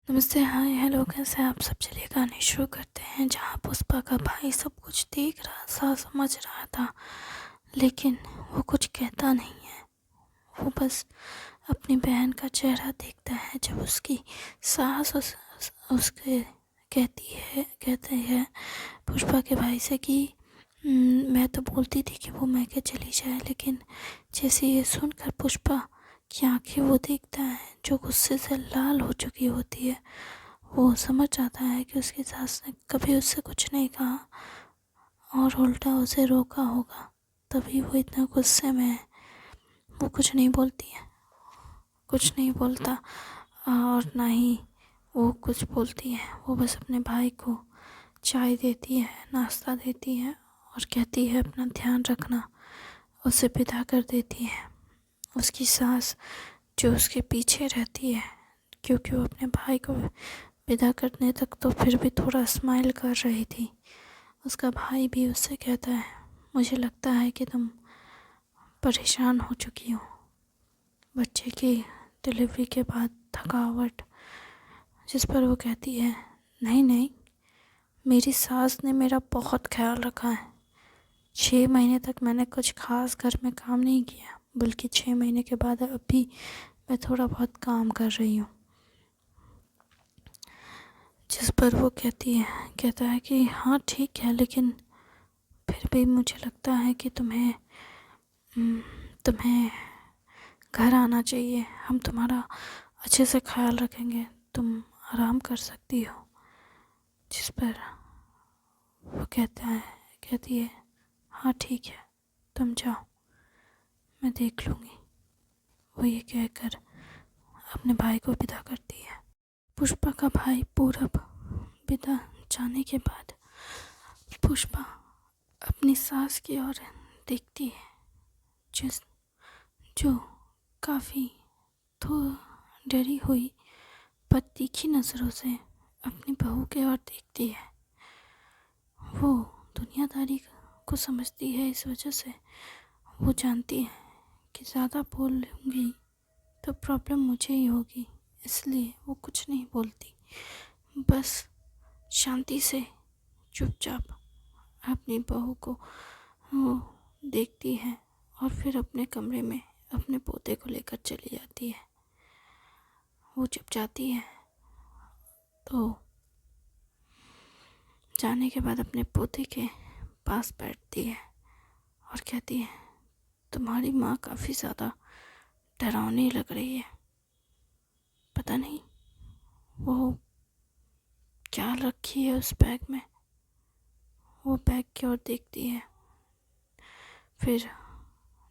नमस्ते, हाय, हेलो, कैसे हैं आप सब। चलिए कहानी शुरू करते हैं। जहाँ पुष्पा का भाई सब कुछ देख रहा था, समझ रहा था, लेकिन वो कुछ कहता नहीं है। वो बस अपनी बहन का चेहरा देखता है जब उसकी सास उसके कहते हैं पुष्पा के भाई से कि मैं तो बोलती थी कि वो मैके चली जाए, लेकिन जैसे ये सुनकर पुष्पा की आंखें वो देखता है जो गुस्से से लाल हो चुकी होती है। वो समझ जाता है कि उसकी सास ने कभी उससे कुछ नहीं कहा और उल्टा उसे रोका होगा, तभी वो इतना गुस्से में है। वो कुछ नहीं बोलती है, कुछ नहीं बोलता और ना ही वो कुछ बोलती है। वो बस अपने भाई को चाय देती है, नाश्ता देती है और कहती है अपना ध्यान रखना। उसे विदा कर देती है। उसकी सास जो उसके पीछे रहती है, क्योंकि वो अपने भाई को विदा करने तक तो फिर भी थोड़ा स्माइल कर रही थी। उसका भाई भी उससे कहता है, मुझे लगता है कि तुम परेशान हो चुकी हो बच्चे की डिलीवरी के बाद, थकावट। जिस पर वो कहती है, नहीं नहीं, मेरी सास ने मेरा बहुत ख्याल रखा है। 6 महीने तक मैंने कुछ खास घर में काम नहीं किया, बल्कि 6 महीने के बाद अब भी मैं थोड़ा बहुत काम कर रही हूँ। जिस पर वो कहता है कि हाँ ठीक है, लेकिन फिर भी मुझे लगता है कि तुम्हें घर आना चाहिए। हम तुम्हारा अच्छे से ख्याल रखेंगे, तुम आराम कर सकती हो। जिस पर वो कहती है, हाँ ठीक है, तुम जाओ, मैं देख लूँगी। वो ये कहकर अपने भाई को विदा करती है। पुष्पा का भाई पूरब विदा जाने के बाद पुष्पा अपनी सास की ओर देखती है, जिस जो काफ़ी तो डरी हुई पर तीखी नज़रों से अपनी बहू की ओर देखती है। वो दुनियादारी को समझती है, इस वजह से वो जानती है कि ज़्यादा बोल लूँगी तो प्रॉब्लम मुझे ही होगी, इसलिए वो कुछ नहीं बोलती। बस शांति से चुपचाप अपनी बहू को वो देखती है और फिर अपने कमरे में अपने पोते को लेकर चली जाती है। वो जब जाती है तो जाने के बाद अपने पोते के पास बैठती है और कहती है, तुम्हारी माँ काफ़ी ज़्यादा डरावनी लग रही है। पता नहीं वो क्या रखी है उस बैग में। वो बैग की ओर देखती है। फिर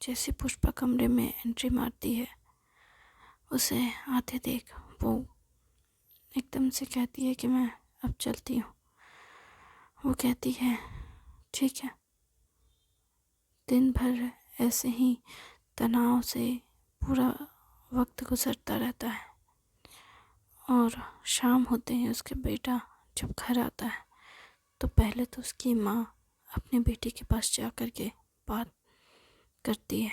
जैसे पुष्पा कमरे में एंट्री मारती है, उसे आते देख वो एकदम से कहती है कि मैं अब चलती हूँ। वो कहती है, ठीक है। दिन भर ऐसे ही तनाव से पूरा वक्त गुजरता रहता है और शाम होते ही उसके बेटा जब घर आता है तो पहले तो उसकी माँ अपने बेटे के पास जा कर के बात करती है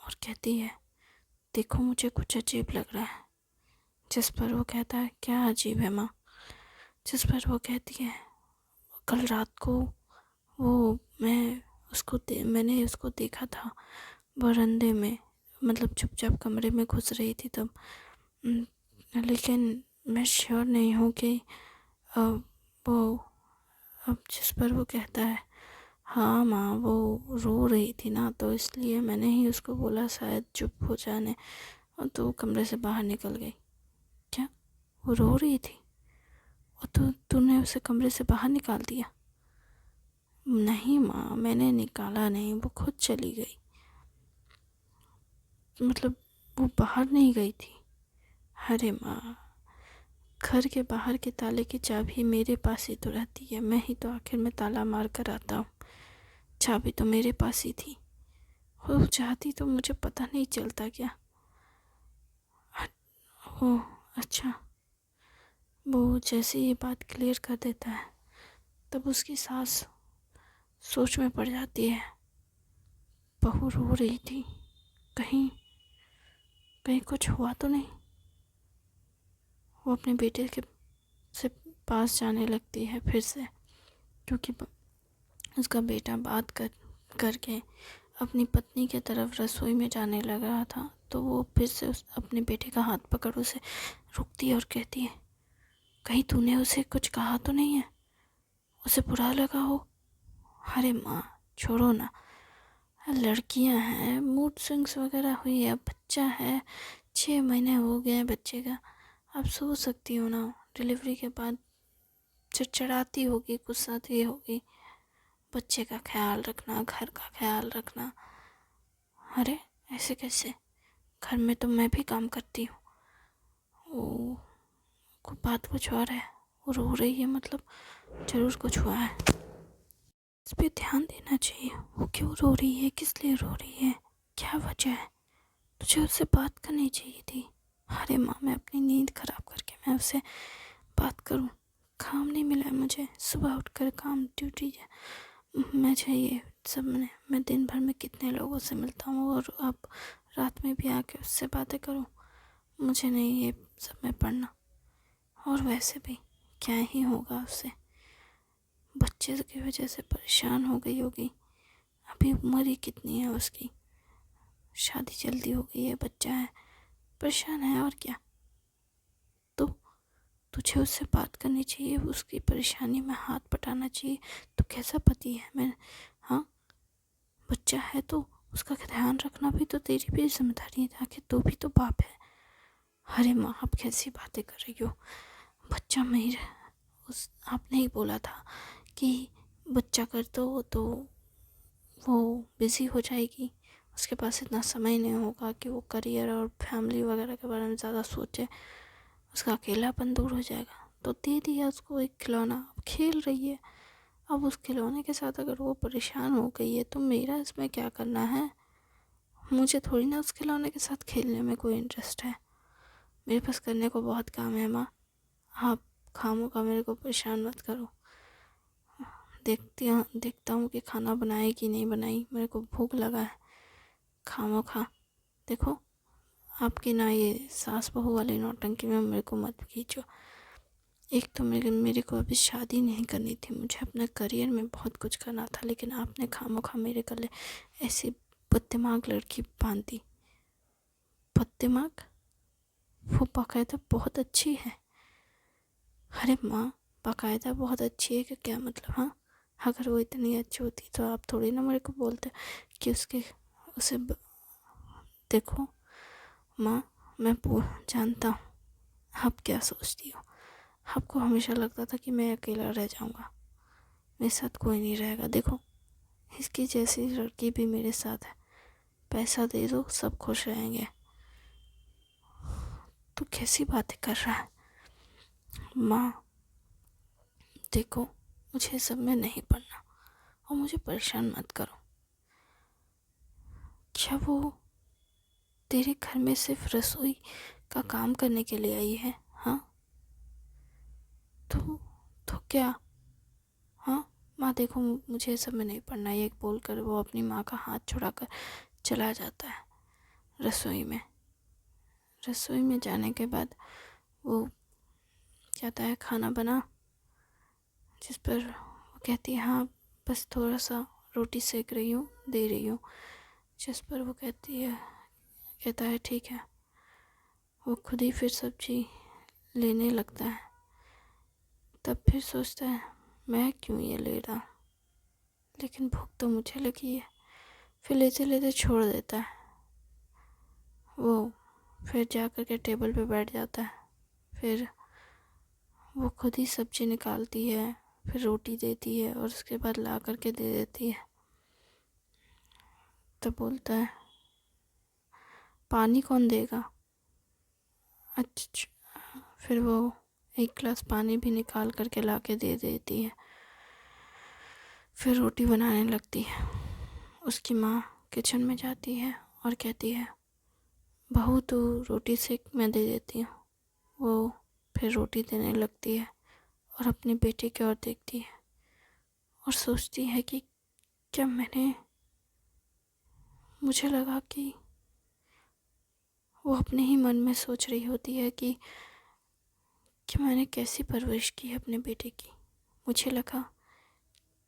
और कहती है, देखो मुझे कुछ अजीब लग रहा है। जिस पर वो कहता है, क्या अजीब है माँ। जिस पर वो कहती है, कल रात को वो मैंने उसको देखा था बरामदे में, मतलब चुपचाप कमरे में घुस रही थी तब। लेकिन मैं श्योर नहीं हूँ कि वो अब। जिस पर वो कहता है, हाँ माँ, वो रो रही थी ना, तो इसलिए मैंने ही उसको बोला शायद चुप हो जाने, और तो वो कमरे से बाहर निकल गई। क्या वो रो रही थी और तूने उसे कमरे से बाहर निकाल दिया? नहीं माँ, मैंने निकाला नहीं, वो खुद चली गई। मतलब वो बाहर नहीं गई थी? अरे माँ, घर के बाहर के ताले की चाबी मेरे पास ही तो रहती है, मैं ही तो आखिर में ताला मार कर आता हूँ। चाबी तो मेरे पास ही थी। वो चाहती तो मुझे पता नहीं चलता क्या? ओह अच्छा। वो जैसे ये बात क्लियर कर देता है तब उसकी सास सोच में पड़ जाती है। बहू रो रही थी, कहीं कहीं कुछ हुआ तो नहीं। वो अपने बेटे के से पास जाने लगती है फिर से, क्योंकि उसका बेटा बात करके अपनी पत्नी की तरफ रसोई में जाने लग रहा था। तो वो फिर से अपने बेटे का हाथ पकड़ उसे रुकती है और कहती है, कहीं तूने उसे कुछ कहा तो नहीं है, उसे बुरा लगा हो? अरे माँ छोड़ो ना, लड़कियां हैं, मूड स्विंग्स वगैरह हुई है, बच्चा है, 6 महीने हो गए हैं बच्चे का, आप सोच सकती हो ना, डिलीवरी के बाद चिड़चिड़ाती होगी, गुस्साती होगी, बच्चे का ख्याल रखना, घर का ख्याल रखना। अरे ऐसे कैसे, घर में तो मैं भी काम करती हूँ। वो को बात कुछ और है, वो रो रही है, मतलब जरूर कुछ हुआ है, इस पे ध्यान देना चाहिए। वो क्यों रो रही है, किस लिए रो रही है, क्या वजह है, तुझे उससे बात करनी चाहिए थी। अरे माँ, मैं अपनी नींद खराब करके मैं उससे बात करूँ, काम नहीं मिला है मुझे, सुबह उठकर काम, ड्यूटी मैं चाहिए सब में, मैं दिन भर में कितने लोगों से मिलता हूँ, और अब रात में भी आके उससे बातें करूँ, मुझे नहीं ये सब में पढ़ना। और वैसे भी क्या ही होगा उससे, बच्चे की वजह से परेशान हो गई होगी, अभी उम्र ही कितनी है उसकी, शादी जल्दी हो गई है, बच्चा है, परेशान है और क्या। तो तुझे उससे बात करनी चाहिए, उसकी परेशानी में हाथ बटाना चाहिए। तो कैसा पति है मैं, हाँ, बच्चा है तो उसका ध्यान रखना भी तो तेरी भी जिम्मेदारी है, आखिर तू भी तो बाप है। अरे माँ, आप कैसी बातें कर रही हो, बच्चा मेरा, उस आपने ही बोला था कि बच्चा कर दो तो वो बिज़ी हो जाएगी, उसके पास इतना समय नहीं होगा कि वो करियर और फैमिली वगैरह के बारे में ज़्यादा सोचे, उसका अकेलापन दूर हो जाएगा। तो दे दिया उसको एक खिलौना, अब खेल रही है। अब उस खिलौने के साथ अगर वो परेशान हो गई है तो मेरा इसमें क्या करना है, मुझे थोड़ी ना उस खिलौने के साथ खेलने में कोई इंटरेस्ट है, मेरे पास करने को बहुत काम है माँ, आप खामोखा मेरे को परेशान मत करो। देखता हूँ कि खाना बनाए कि नहीं बनाई, मेरे को भूख लगा है, खामोखा। देखो, आपकी ना ये सास बहू वाली नौटंकी में मेरे को मत खींचो। एक तो मेरे को अभी शादी नहीं करनी थी, मुझे अपने करियर में बहुत कुछ करना था, लेकिन आपने खामोखा मेरे गले ऐसी बददिमाग लड़की बांध दी। बददिमाग, वो बाकायदा बहुत अच्छी है। अरे माँ, बाकायदा बहुत अच्छी है कि क्या मतलब, हाँ, अगर वो इतनी अच्छी होती तो आप थोड़ी ना मेरे को बोलते कि उसे देखो माँ, मैं जानता हूँ आप क्या सोचती हो, आपको हमेशा लगता था कि मैं अकेला रह जाऊँगा, मेरे साथ कोई नहीं रहेगा। देखो, इसकी जैसी लड़की भी मेरे साथ है, पैसा दे दो सब खुश रहेंगे। तू कैसी बातें कर रहा है माँ, देखो, मुझे सब में नहीं पढ़ना और मुझे परेशान मत करो। क्या वो तेरे घर में सिर्फ रसोई का काम करने के लिए आई है, हाँ? तो क्या, हाँ माँ, देखो मुझे सब में नहीं पढ़ना, ये बोलकर वो अपनी माँ का हाथ छुड़ाकर चला जाता है रसोई में जाने के बाद वो कहता है, खाना बना, जिस पर वो कहती है, हाँ बस थोड़ा सा रोटी सेक रही हूँ, दे रही हूँ। जिस पर वो कहता है ठीक है। वो खुद ही फिर सब्जी लेने लगता है, तब फिर सोचता है मैं क्यों ये ले रहा, लेकिन भूख तो मुझे लगी है, फिर लेते लेते छोड़ देता है। वो फिर जा कर के टेबल पे बैठ जाता है, फिर वो खुद ही सब्जी निकालती है, फिर रोटी देती है और उसके बाद ला कर के दे देती है। तब बोलता है, पानी कौन देगा? अच्छा, फिर वो एक गिलास पानी भी निकाल करके ला के दे देती है। फिर रोटी बनाने लगती है। उसकी माँ किचन में जाती है और कहती है, बहू तू रोटी सेक, मैं दे देती हूँ। वो फिर रोटी देने लगती है और अपने बेटे की ओर देखती है और सोचती है कि क्या मुझे लगा कि वो अपने ही मन में सोच रही होती है कि कि मैंने कैसी परवरिश की है अपने बेटे की। मुझे लगा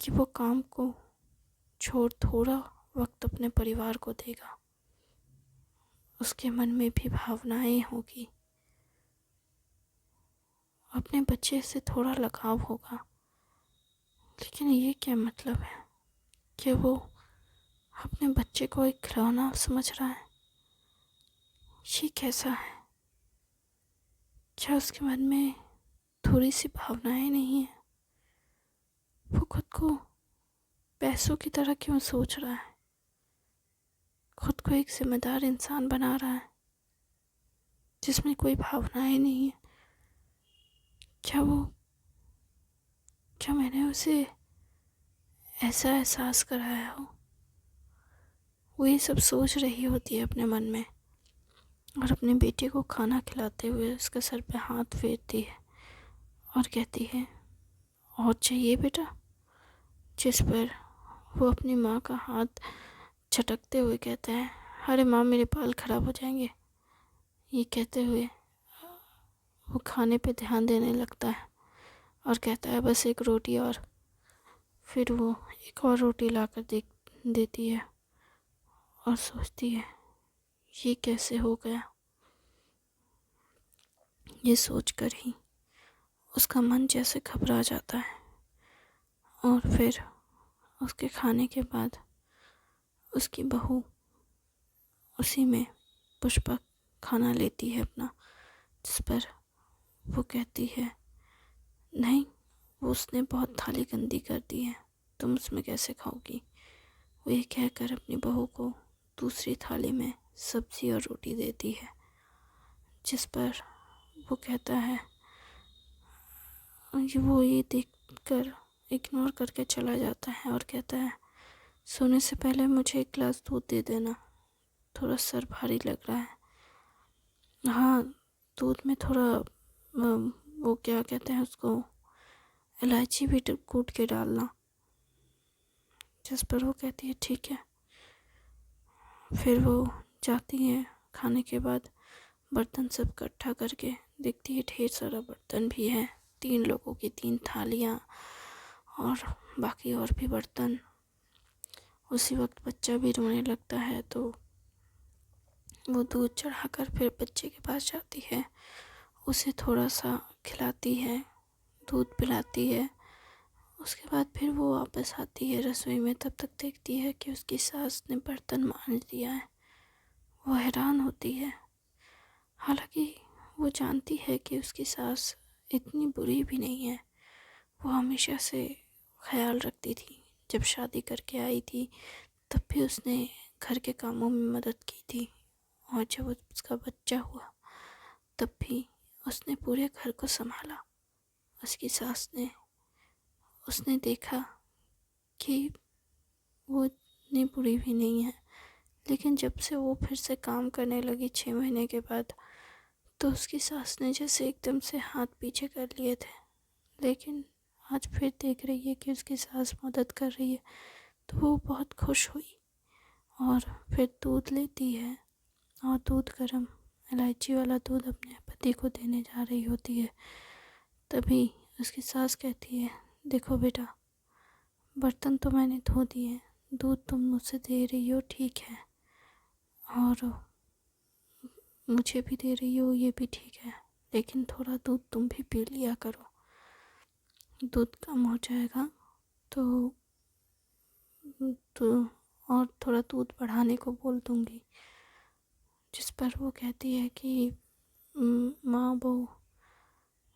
कि वो काम को छोड़ थोड़ा वक्त अपने परिवार को देगा, उसके मन में भी भावनाएं होगी, अपने बच्चे से थोड़ा लगाव होगा। लेकिन ये क्या मतलब है कि वो अपने बच्चे को एक खिलौना समझ रहा है? ये कैसा है? क्या उसके मन में थोड़ी सी भावनाएं नहीं है? वो खुद को पैसों की तरह क्यों सोच रहा है? खुद को एक जिम्मेदार इंसान बना रहा है जिसमें कोई भावनाएं नहीं है। क्या मैंने उसे ऐसा एहसास कराया हो? वो ये सब सोच रही होती है अपने मन में, और अपने बेटे को खाना खिलाते हुए उसके सर पे हाथ फेरती है और कहती है, और चाहिए बेटा? जिस पर वो अपनी माँ का हाथ झटकते हुए कहता है, अरे माँ मेरे बाल खराब हो जाएंगे। ये कहते हुए वो खाने पे ध्यान देने लगता है और कहता है, बस एक रोटी और। फिर वो एक और रोटी लाकर देती है और सोचती है, ये कैसे हो गया? ये सोचकर ही उसका मन जैसे घबरा जाता है। और फिर उसके खाने के बाद उसकी बहू उसी में पुष्पा खाना लेती है अपना, जिस पर वो कहती है, नहीं, वो उसने बहुत थाली गंदी कर दी है, तुम उसमें कैसे खाओगी? वो ये कहकर अपनी बहू को दूसरी थाली में सब्जी और रोटी देती है, जिस पर वो कहता है, वो ये देखकर इग्नोर करके चला जाता है और कहता है, सोने से पहले मुझे एक गिलास दूध दे देना, थोड़ा सर भारी लग रहा है। हाँ, दूध में थोड़ा वो क्या कहते हैं उसको, इलायची भी कूट के डालना। जिस पर वो कहती है, ठीक है। फिर वो जाती है, खाने के बाद बर्तन सब इकट्ठा करके देखती है ढेर सारा बर्तन भी है, 3 लोगों की 3 थालियाँ और बाकी और भी बर्तन। उसी वक्त बच्चा भी रोने लगता है, तो वो दूध चढ़ाकर फिर बच्चे के पास जाती है, उसे थोड़ा सा खिलाती है, दूध पिलाती है। उसके बाद फिर वो वापस आती है रसोई में, तब तक देखती है कि उसकी सास ने बर्तन मांज दिया है। वो हैरान होती है, हालांकि वो जानती है कि उसकी सास इतनी बुरी भी नहीं है। वो हमेशा से ख्याल रखती थी, जब शादी करके आई थी तब भी उसने घर के कामों में मदद की थी, और जब उसका बच्चा हुआ तब भी उसने पूरे घर को संभाला। उसकी सास ने उसने देखा कि वो इतनी बुरी भी नहीं है, लेकिन जब से वो फिर से काम करने लगी 6 महीने के बाद, तो उसकी सास ने जैसे एकदम से हाथ पीछे कर लिए थे। लेकिन आज फिर देख रही है कि उसकी सास मदद कर रही है, तो वो बहुत खुश हुई और फिर दूध लेती है, और दूध गर्म इलायची वाला दूध अपने पति को देने जा रही होती है। तभी उसकी सास कहती है, देखो बेटा, बर्तन तो मैंने धो दिए, दूध तुम मुझसे दे रही हो ठीक है, और मुझे भी दे रही हो ये भी ठीक है, लेकिन थोड़ा दूध तुम भी पी लिया करो, दूध कम हो जाएगा तो और थोड़ा दूध बढ़ाने को बोल दूँगी। जिस पर वो कहती है कि माँ वो,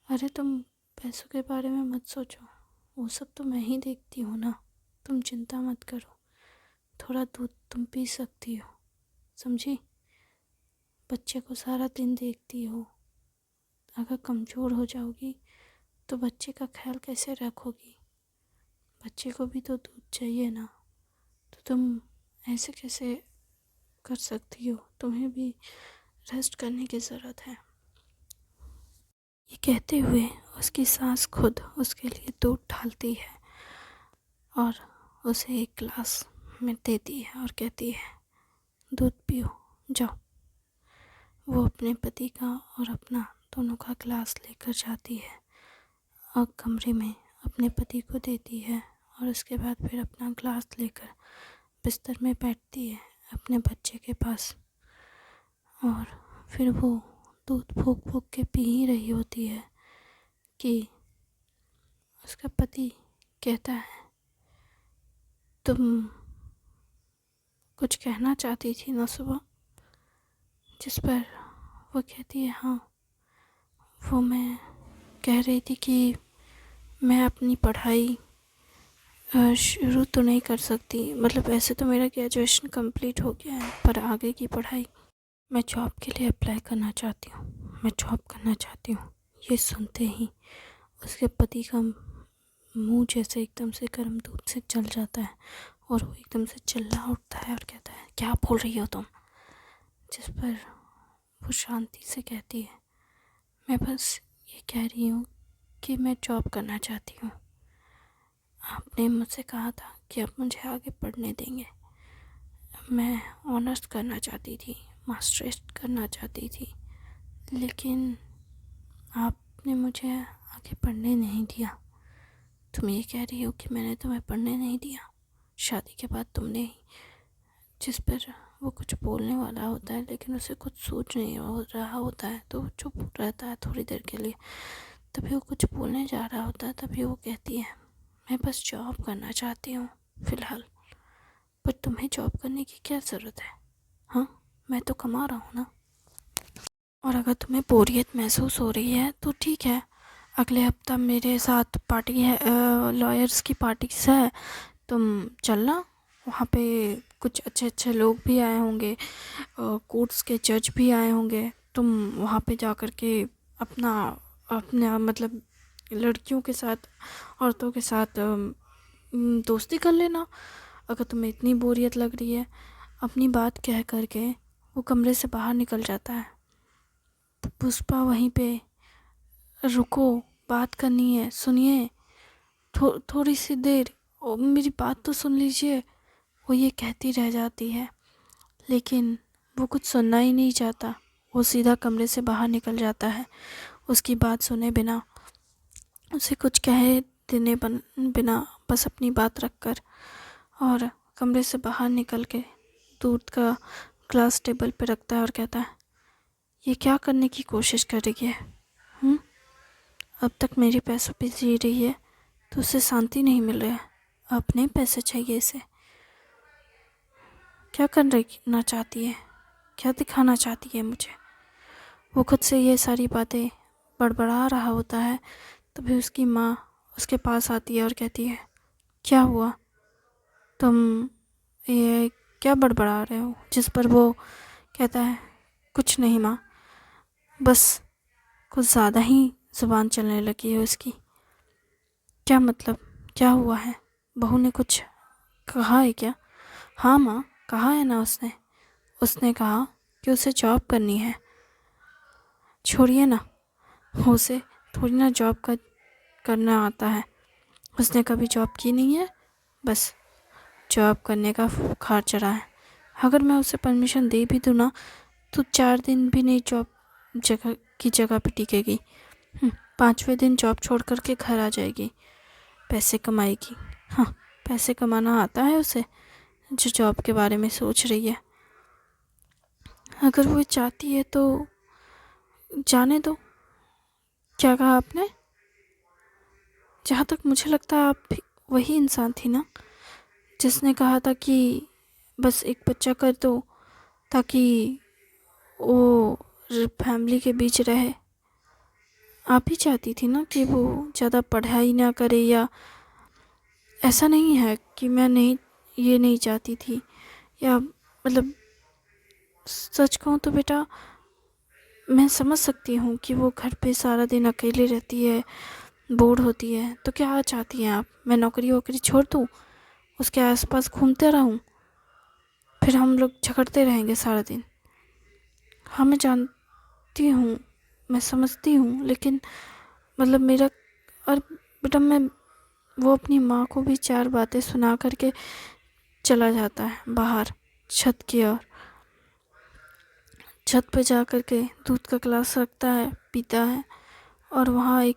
अरे तुम पैसों के बारे में मत सोचो, वो सब तो मैं ही देखती हूँ ना, तुम चिंता मत करो, थोड़ा दूध तुम पी सकती हो, समझी? बच्चे को सारा दिन देखती हो, अगर कमज़ोर हो जाओगी तो बच्चे का ख्याल कैसे रखोगी? बच्चे को भी तो दूध चाहिए ना, तो तुम ऐसे कैसे कर सकती हो? तुम्हें भी रेस्ट करने की ज़रूरत है। ये कहते हुए उसकी सास खुद उसके लिए दूध डालती है और उसे एक गिलास में देती है और कहती है, दूध पियो, जाओ। वो अपने पति का और अपना दोनों का ग्लास लेकर जाती है और कमरे में अपने पति को देती है और उसके बाद फिर अपना ग्लास लेकर बिस्तर में बैठती है अपने बच्चे के पास। और फिर वो दूध फूंक फूंक के पी ही रही होती है कि उसका पति कहता है, तुम कुछ कहना चाहती थी ना सुबह? जिस पर वो कहती है, हाँ, वो मैं कह रही थी कि मैं अपनी पढ़ाई शुरू तो नहीं कर सकती, मतलब ऐसे तो मेरा ग्रेजुएशन कंप्लीट हो गया है, पर आगे की पढ़ाई मैं जॉब के लिए अप्लाई करना चाहती हूँ, मैं जॉब करना चाहती हूँ। ये सुनते ही उसके पति का मुंह जैसे एकदम से गर्म दूध से जल जाता है और वो एकदम से चिल्ला उठता है और कहता है, क्या बोल रही हो तुम? जिस पर वो शांति से कहती है, मैं बस ये कह रही हूँ कि मैं जॉब करना चाहती हूँ। आपने मुझसे कहा था कि आप मुझे आगे पढ़ने देंगे। मैं ऑनर्स करना चाहती थी, मास्टर्स करना चाहती थी, लेकिन आपने मुझे आगे पढ़ने नहीं दिया। तुम ये कह रही हो कि मैंने तुम्हें पढ़ने नहीं दिया, शादी के बाद तुमने ही। जिस पर वो कुछ बोलने वाला होता है लेकिन उसे कुछ सोच नहीं हो रहा होता है, तो वो चुप रहता है थोड़ी देर के लिए। तभी वो कुछ बोलने जा रहा होता है, तभी वो कहती है, मैं बस जॉब करना चाहती हूँ फ़िलहाल, पर तुम्हें जॉब करने की क्या ज़रूरत है? हाँ, मैं तो कमा रहा हूँ ना। और अगर तुम्हें बोरियत महसूस हो रही है तो ठीक है, अगले हफ्ता मेरे साथ पार्टी है, लॉयर्स की पार्टी है, तुम चलना। वहाँ पे कुछ अच्छे अच्छे लोग भी आए होंगे, कोर्ट्स के जज भी आए होंगे। तुम वहाँ पे जा कर के अपना अपना मतलब लड़कियों के साथ, औरतों के साथ दोस्ती कर लेना। अगर तुम्हें इतनी बोरियत लग रही है। अपनी बात कह कर के वो कमरे से बाहर निकल जाता है। पुष्पा वहीं पे, रुको, बात करनी है, सुनिए, थोड़ी सी देर, मेरी बात तो सुन लीजिए, वो ये कहती रह जाती है। लेकिन वो कुछ सुनना ही नहीं चाहता, वो सीधा कमरे से बाहर निकल जाता है उसकी बात सुने बिना, उसे कुछ कहे देने बिना, बस अपनी बात रख कर। और कमरे से बाहर निकल के दूध का ग्लास टेबल पे रखता है और कहता है, ये क्या करने की कोशिश कर रही है? अब तक मेरे पैसों पे जी रही है तो उसे शांति नहीं मिल रहा है, अपने पैसे चाहिए इसे। क्या करना चाहती है, क्या दिखाना चाहती है मुझे? वो खुद से ये सारी बातें बड़बड़ा रहा होता है, तभी उसकी माँ उसके पास आती है और कहती है, क्या हुआ, तुम ये क्या बड़बड़ा रहे हो? जिस पर वो कहता है, कुछ नहीं माँ, बस कुछ ज़्यादा ही ज़ुबान चलने लगी है उसकी। क्या मतलब, क्या हुआ है? बहू ने कुछ कहा है क्या? हाँ माँ, कहा है ना उसने। उसने कहा कि उसे जॉब करनी है। छोड़िए ना, उसे थोड़ी ना जॉब करना आता है, उसने कभी जॉब की नहीं है, बस जॉब करने का बुखार चढ़ा है। अगर मैं उसे परमिशन दे भी दूँ ना तो 4 दिन भी नहीं जॉब जगह पे टिकेगी। 5वें दिन जॉब छोड़ कर के घर आ जाएगी, पैसे कमाएगी। हाँ, पैसे कमाना आता है उसे, जो जॉब के बारे में सोच रही है। अगर वो चाहती है तो जाने दो। क्या कहा आपने? जहाँ तक मुझे लगता है आप भी वही इंसान थी ना जिसने कहा था कि बस एक बच्चा कर दो ताकि वो फैमिली के बीच रहे। आप ही चाहती थी ना कि वो ज़्यादा पढ़ाई ना करे, या ऐसा नहीं है कि मैं नहीं चाहती थी, या मतलब सच कहूँ तो बेटा, मैं समझ सकती हूँ कि वो घर पे सारा दिन अकेली रहती है, बोर होती है। तो क्या चाहती हैं आप, मैं नौकरी वोकरी छोड़ दूँ, उसके आसपास घूमते रहूँ, फिर हम लोग झगड़ते रहेंगे सारा दिन? हाँ, मैं जानती हूँ, मैं समझती हूँ, लेकिन मतलब मेरा, और बेटा मैं, वो अपनी माँ को भी 4 बातें सुना करके चला जाता है बाहर छत की ओर। छत पे जा कर के दूध का गिलास रखता है, पीता है और वहाँ एक